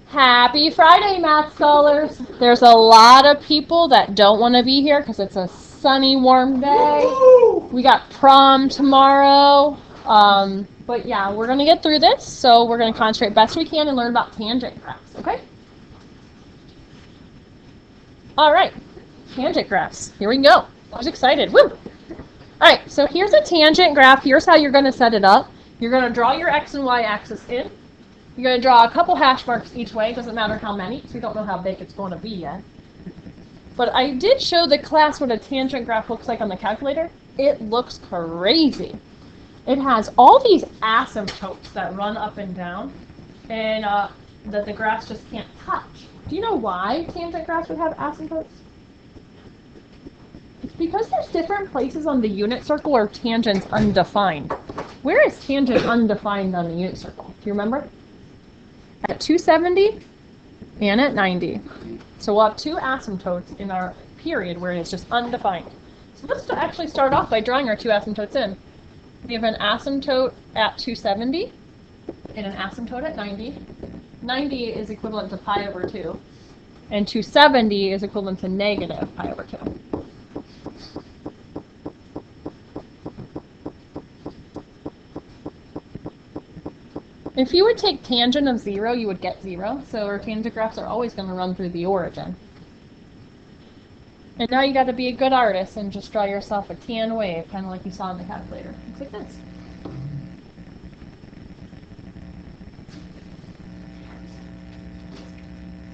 Happy Friday, math scholars. There's a lot of people that don't want to be here because it's a sunny, warm day. We got prom tomorrow. But yeah, we're going to get through this, so we're going to concentrate best we can and learn about tangent graphs, okay? All right, tangent graphs. Here we go. I was excited. Woo! All right, so here's a tangent graph. Here's how you're going to set it up. You're going to draw your x and y axis in. You're going to draw a couple hash marks each way. It doesn't matter how many, because we don't know how big it's going to be yet. But I did show the class what a tangent graph looks like on the calculator. It looks crazy. It has all these asymptotes that run up and down, and that the graphs just can't touch. Do you know why tangent graphs would have asymptotes? It's because there's different places on the unit circle where tangent's undefined. Where is tangent undefined on the unit circle? Do you remember? At 270 and at 90. So we'll have two asymptotes in our period where it's just undefined. So let's actually start off by drawing our two asymptotes in. We have an asymptote at 270 and an asymptote at 90. 90 is equivalent to pi over 2, and 270 is equivalent to negative pi over 2. If you would take tangent of 0, you would get 0. So our tangent graphs are always going to run through the origin. And now you got to be a good artist and just draw yourself a tan wave, kind of like you saw in the calculator. Looks like this.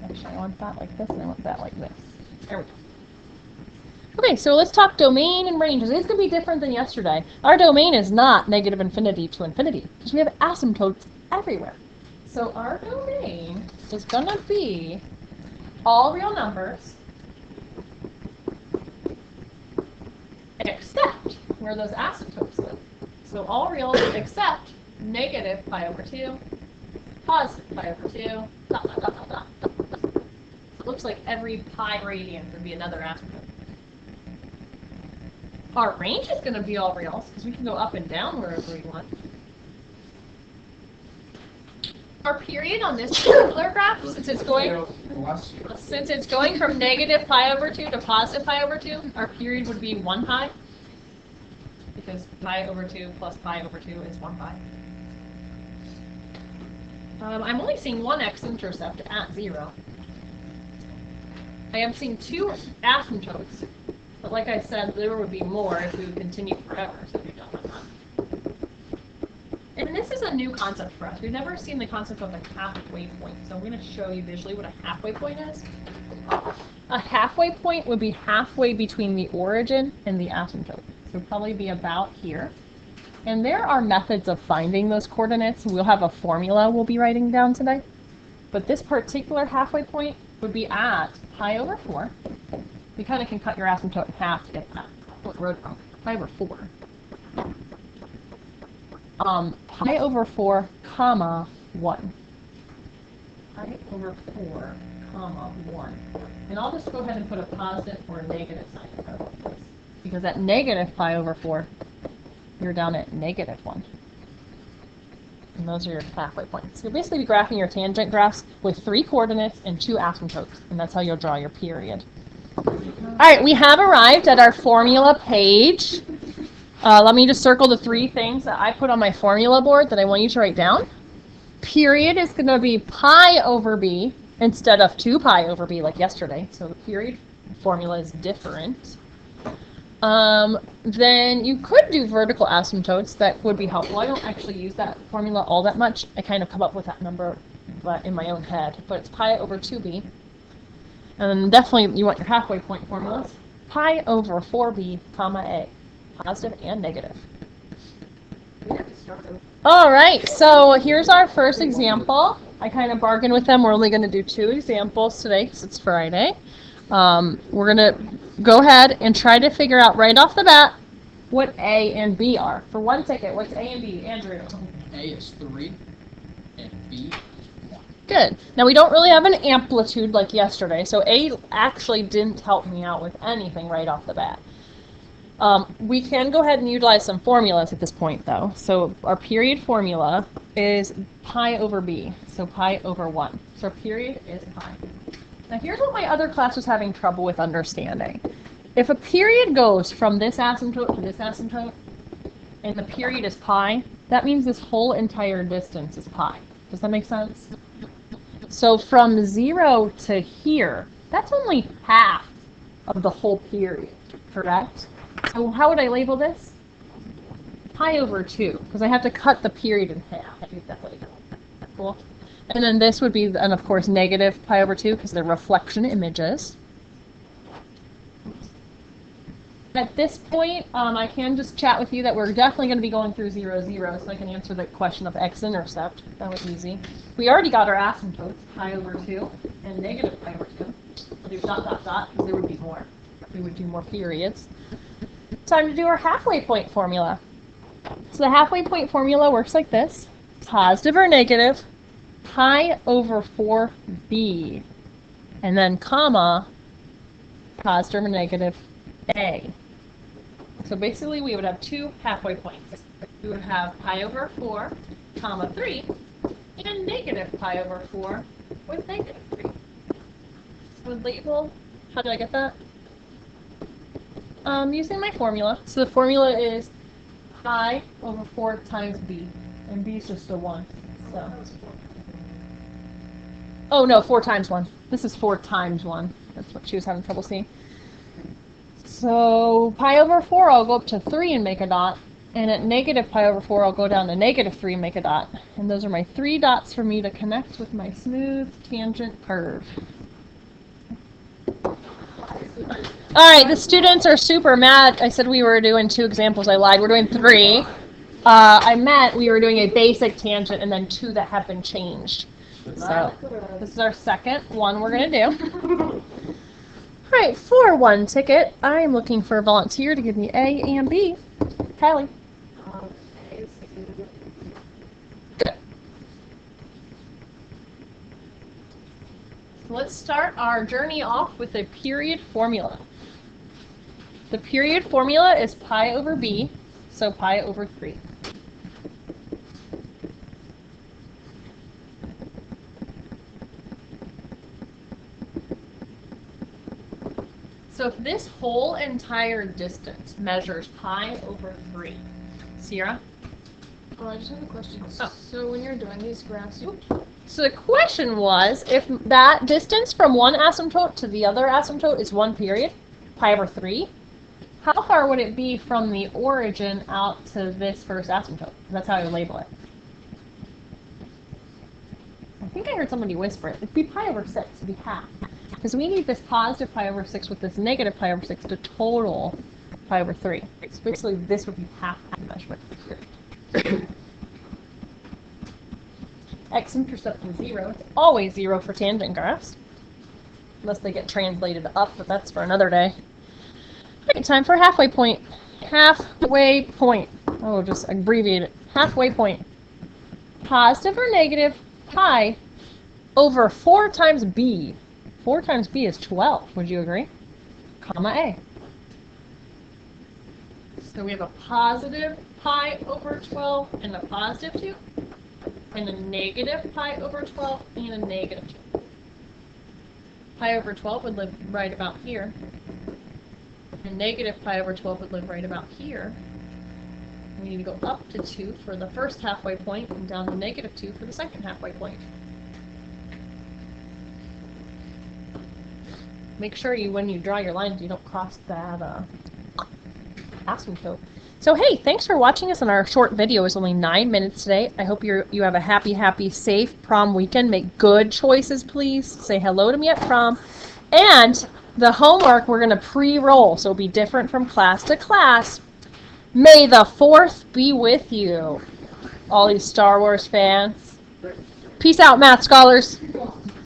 Actually, I want that like this, and I want that like this. There we go. Okay, so let's talk domain and ranges. It's going to be different than yesterday. Our domain is not negative infinity to infinity, because we have asymptotes everywhere. So our domain is going to be all real numbers except where those asymptotes live. So all real except negative pi over 2, positive pi over 2, dot, dot, dot, dot, dot, dot. It looks like every pi radian would be another asymptote. Our range is going to be all reals, because we can go up and down wherever we want. Our period on this particular graph, since it's going from negative pi over 2 to positive pi over 2, our period would be 1 pi, because pi over 2 plus pi over 2 is 1 pi. I'm only seeing one x-intercept at 0. I am seeing two asymptotes. But like I said, there would be more if we would continue forever. So we don't have that. And this is a new concept for us. We've never seen the concept of a halfway point. So I'm going to show you visually what a halfway point is. A halfway point would be halfway between the origin and the asymptote. So it would probably be about here. And there are methods of finding those coordinates. We'll have a formula we'll be writing down today. But this particular halfway point would be at pi over 4. You kind of can cut your asymptote in half to get that. What wrote wrong? Pi over 4. Pi over 4, comma 1. Pi over 4, comma 1. And I'll just go ahead and put a positive or a negative sign in front of this. Because at negative pi over 4, you're down at negative 1. And those are your halfway points. So you'll basically be graphing your tangent graphs with 3 coordinates and 2 asymptotes. And that's how you'll draw your period. All right, we have arrived at our formula page. Let me just circle the 3 things that I put on my formula board that I want you to write down. Period is going to be pi over b instead of 2 pi over b like yesterday. So the period formula is different. Then you could do vertical asymptotes. That would be helpful. I don't actually use that formula all that much. I kind of come up with that number in my own head. But it's pi over 2b. And then definitely you want your halfway point formulas. Pi over 4b, comma a. Positive and negative. All right, so here's our first example. I kind of bargained with them. We're only going to do 2 examples today because it's Friday. We're going to go ahead and try to figure out right off the bat what A and B are. For one ticket, what's A and B? Andrew? A is 3 and B is 1. Good. Now we don't really have an amplitude like yesterday, so A actually didn't help me out with anything right off the bat. We can go ahead and utilize some formulas at this point, though. So our period formula is pi over b, so pi over 1. So our period is pi. Now here's what my other class was having trouble with understanding. If a period goes from this asymptote to this asymptote, and the period is pi, that means this whole entire distance is pi. Does that make sense? So from 0 to here, that's only half of the whole period, correct? So how would I label this? Pi over 2, because I have to cut the period in half. Cool. And then this would be, and of course, negative pi over 2, because they're reflection images. At this point, I can just chat with you that we're definitely going to be going through 0, 0, so I can answer the question of x-intercept. That was easy. We already got our asymptotes, pi over 2 and negative pi over 2. We'll do dot, dot, dot, because there would be more. We would do more periods. Time to do our halfway point formula. So the halfway point formula works like this. Positive or negative, pi over 4b, and then comma, positive or negative, a. So basically we would have two halfway points. We would have pi over 4, comma 3, and negative pi over 4 with negative 3. So label, how did I get that? Using my formula. So the formula is pi over 4 times b, and b is just a 1. So. Oh no, 4 times 1. This is 4 times 1. That's what she was having trouble seeing. So pi over 4, I'll go up to 3 and make a dot. And at negative pi over 4, I'll go down to negative 3 and make a dot. And those are my 3 dots for me to connect with my smooth tangent curve. Alright, the students are super mad. I said we were doing 2 examples. I lied. We're doing 3. I meant we were doing a basic tangent and then 2 that have been changed. So this is our second one we're going to do. Alright, for 1 ticket, I am looking for a volunteer to give me A and B. Kylie. Good. Let's start our journey off with a period formula. The period formula is pi over b, so pi over 3. So if this whole entire distance measures pi over 3, Sierra? Oh, I just have a question. Oh. So when you're doing these graphs, So the question was, if that distance from one asymptote to the other asymptote is 1 period, pi over 3, how far would it be from the origin out to this first asymptote? That's how I would label it. I think I heard somebody whisper it. It'd be pi over 6. It'd be half. Because we need this positive pi over 6 with this negative pi over 6 to total pi over 3. So basically this would be half the measurement. X-intercept is 0. It's always 0 for tangent graphs. Unless they get translated up, but that's for another day. Alright, time for halfway point. Halfway point. Oh, just abbreviate it. Halfway point. Positive or negative pi over 4 times b. 4 times b is 12. Would you agree? Comma a. So we have a positive pi over 12 and a positive 2. And a negative pi over 12 and a negative 2. Pi over 12 would live right about here. And negative pi over 12 would live right about here. We need to go up to 2 for the first halfway point and down to negative 2 for the second halfway point. Make sure when you draw your lines, you don't cross that asymptote. So hey, thanks for watching us on our short video. It's only 9 minutes today. I hope you have a happy, safe prom weekend. Make good choices, please. Say hello to me at prom. And the homework we're going to pre-roll, so it'll be different from class to class. May the 4th be with you, all these Star Wars fans. Peace out, math scholars.